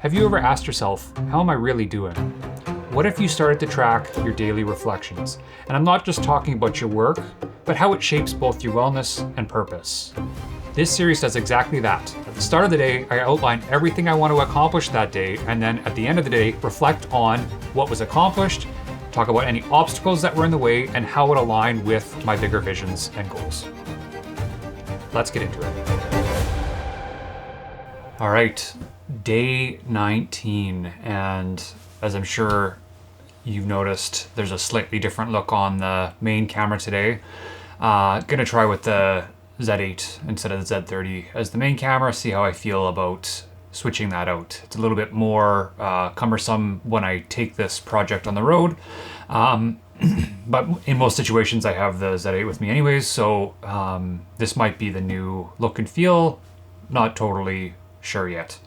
Have you ever asked yourself, how am I really doing? What if you started to track your daily reflections? And I'm not just talking about your work, but how it shapes both your wellness and purpose. This series does exactly that. At the start of the day, I outline everything I want to accomplish that day, and then at the end of the day, reflect on what was accomplished, talk about any obstacles that were in the way, and how it aligned with my bigger visions and goals. Let's get into it. All right, day 19, and as I'm sure you've noticed, there's a slightly different look on the main camera today. Gonna try with the Z8 instead of the Z30 as the main camera, see how I feel about switching that out. It's a little bit more cumbersome when I take this project on the road, but in most situations I have the Z8 with me anyways, so this might be the new look and feel, not totally sure yet.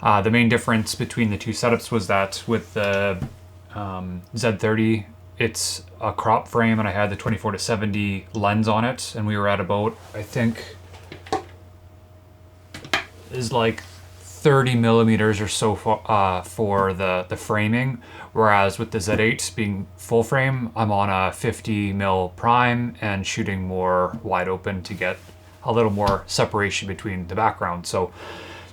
The main difference between the two setups was that with the Z30, it's a crop frame and I had the 24-70 lens on it, and we were at about, I think, is like 30 millimeters or so for the framing, whereas with the Z8 being full frame, I'm on a 50 mil prime and shooting more wide open to get a little more separation between the background. So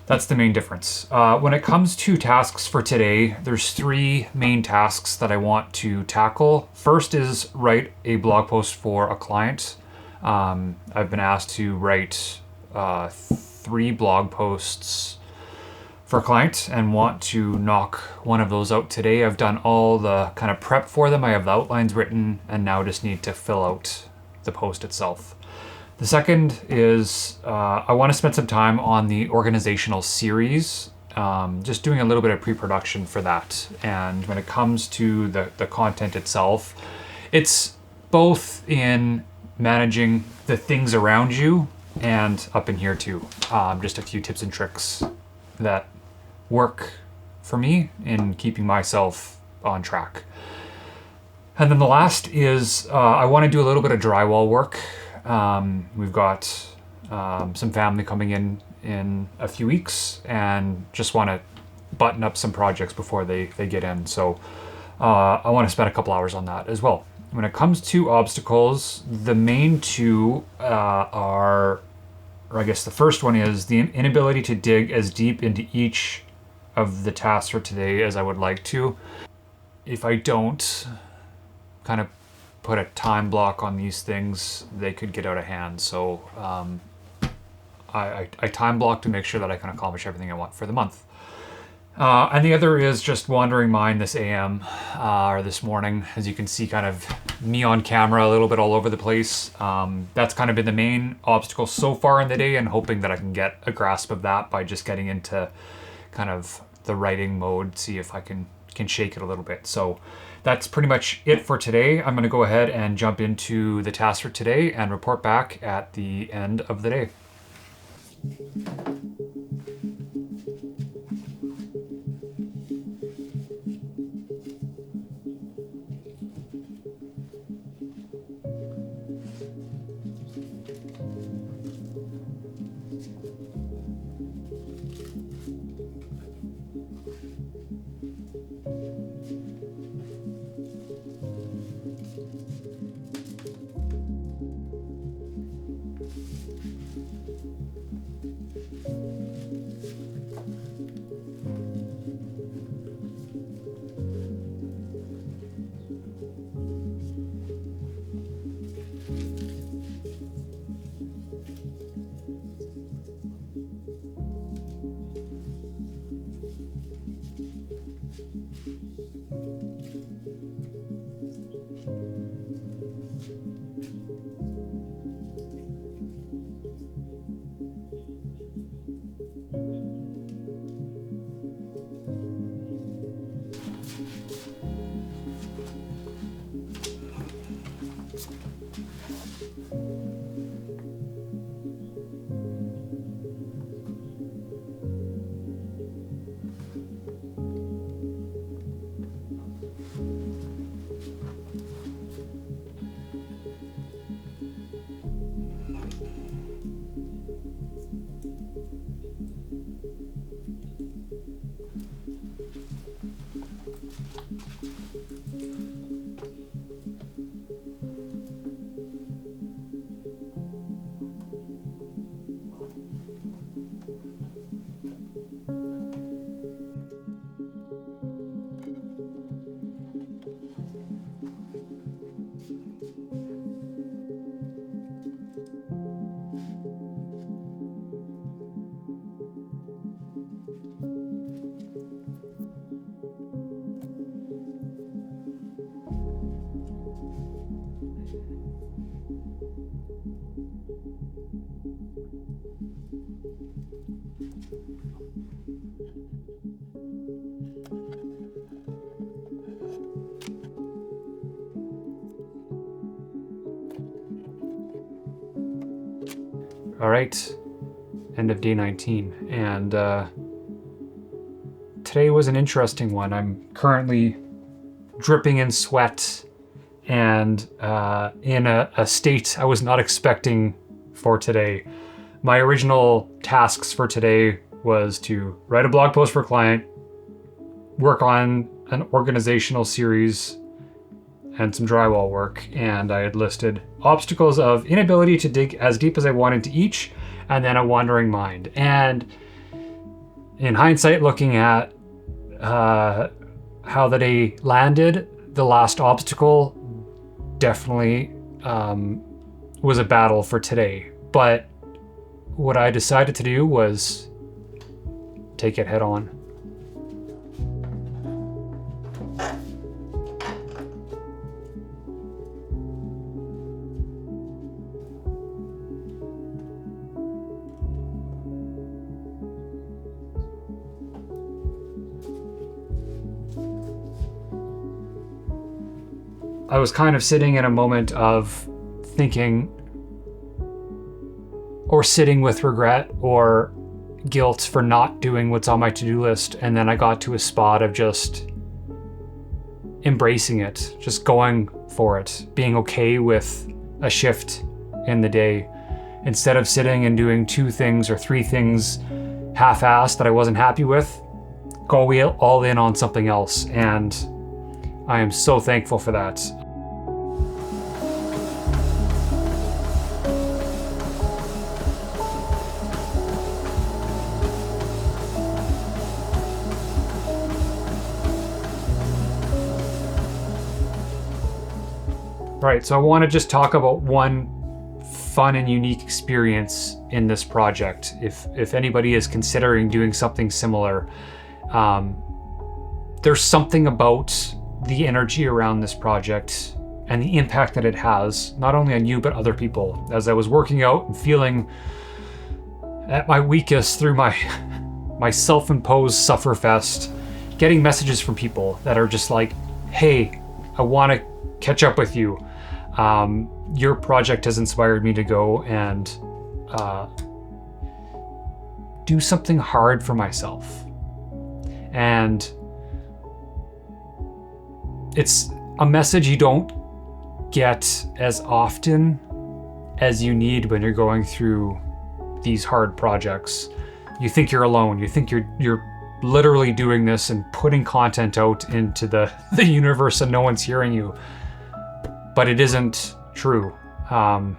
that's the main difference. When it comes to tasks for today, there's 3 main tasks that I want to tackle. First is write a blog post for a client. I've been asked to write 3 blog posts for a client and want to knock one of those out today. I've done all the kind of prep for them. I have the outlines written and now just need to fill out the post itself. The second is I want to spend some time on the organizational series, just doing a little bit of pre-production for that. And when it comes to the content itself, it's both in managing the things around you and up in here too. Just a few tips and tricks that work for me in keeping myself on track. And then the last is I want to do a little bit of drywall work. We've got some family coming in a few weeks and just want to button up some projects before they get in. So I want to spend a couple hours on that as well. When it comes to obstacles, the main 2 are, or I guess the first one is the inability to dig as deep into each of the tasks for today as I would like to. If I don't kind of put a time block on these things, they could get out of hand. So I time block to make sure that I can accomplish everything I want for the month. And the other is just wandering mind this AM or this morning. As you can see, kind of me on camera a little bit all over the place. That's kind of been the main obstacle so far in the day, and hoping that I can get a grasp of that by just getting into kind of the writing mode, see if I can shake it a little bit. So that's pretty much it for today. I'm going to go ahead and jump into the task for today and report back at the end of the day. All right, end of day 19. And today was an interesting one. I'm currently dripping in sweat and in a state I was not expecting for today. My original tasks for today was to write a blog post for a client, work on an organizational series, and some drywall work. And I had listed obstacles of inability to dig as deep as I wanted to each, and then a wandering mind. And in hindsight, looking at how the day landed, the last obstacle definitely was a battle for today. But what I decided to do was take it head on. I was kind of sitting in a moment of thinking or sitting with regret or guilt for not doing what's on my to-do list. And then I got to a spot of just embracing it, just going for it, being okay with a shift in the day. Instead of sitting and doing 2 things or 3 things half-assed that I wasn't happy with, go all in on something else. And I am so thankful for that. Right, so I want to just talk about one fun and unique experience in this project. If anybody is considering doing something similar, there's something about the energy around this project and the impact that it has, not only on you, but other people. As I was working out and feeling at my weakest through my self-imposed sufferfest, getting messages from people that are just like, hey, I want to catch up with you. Your project has inspired me to go and do something hard for myself. And it's a message you don't get as often as you need when you're going through these hard projects. You think you're alone. You think you're literally doing this and putting content out into the universe and no one's hearing you. But it isn't true. I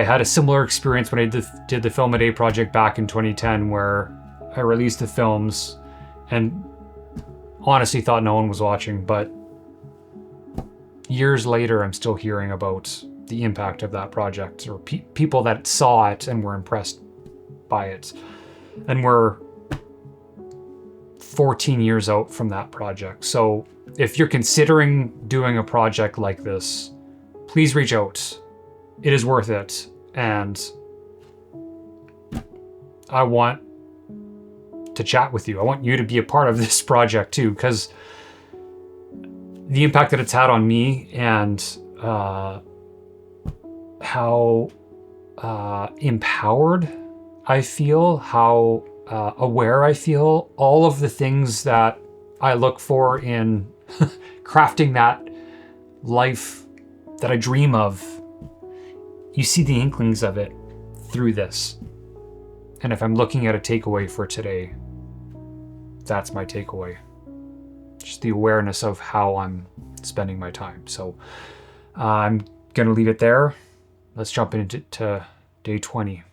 had a similar experience when I did the Film a Day project back in 2010, where I released the films and honestly thought no one was watching. But years later, I'm still hearing about the impact of that project, or people that saw it and were impressed by it. And we're 14 years out from that project. So if you're considering doing a project like this, please reach out. It is worth it. And I want to chat with you. I want you to be a part of this project too, because the impact that it's had on me and how empowered I feel, how aware I feel, all of the things that I look for in crafting that life that I dream of. You see the inklings of it through this. And if I'm looking at a takeaway for today, that's my takeaway. Just the awareness of how I'm spending my time. So I'm going to leave it there. Let's jump into day 20.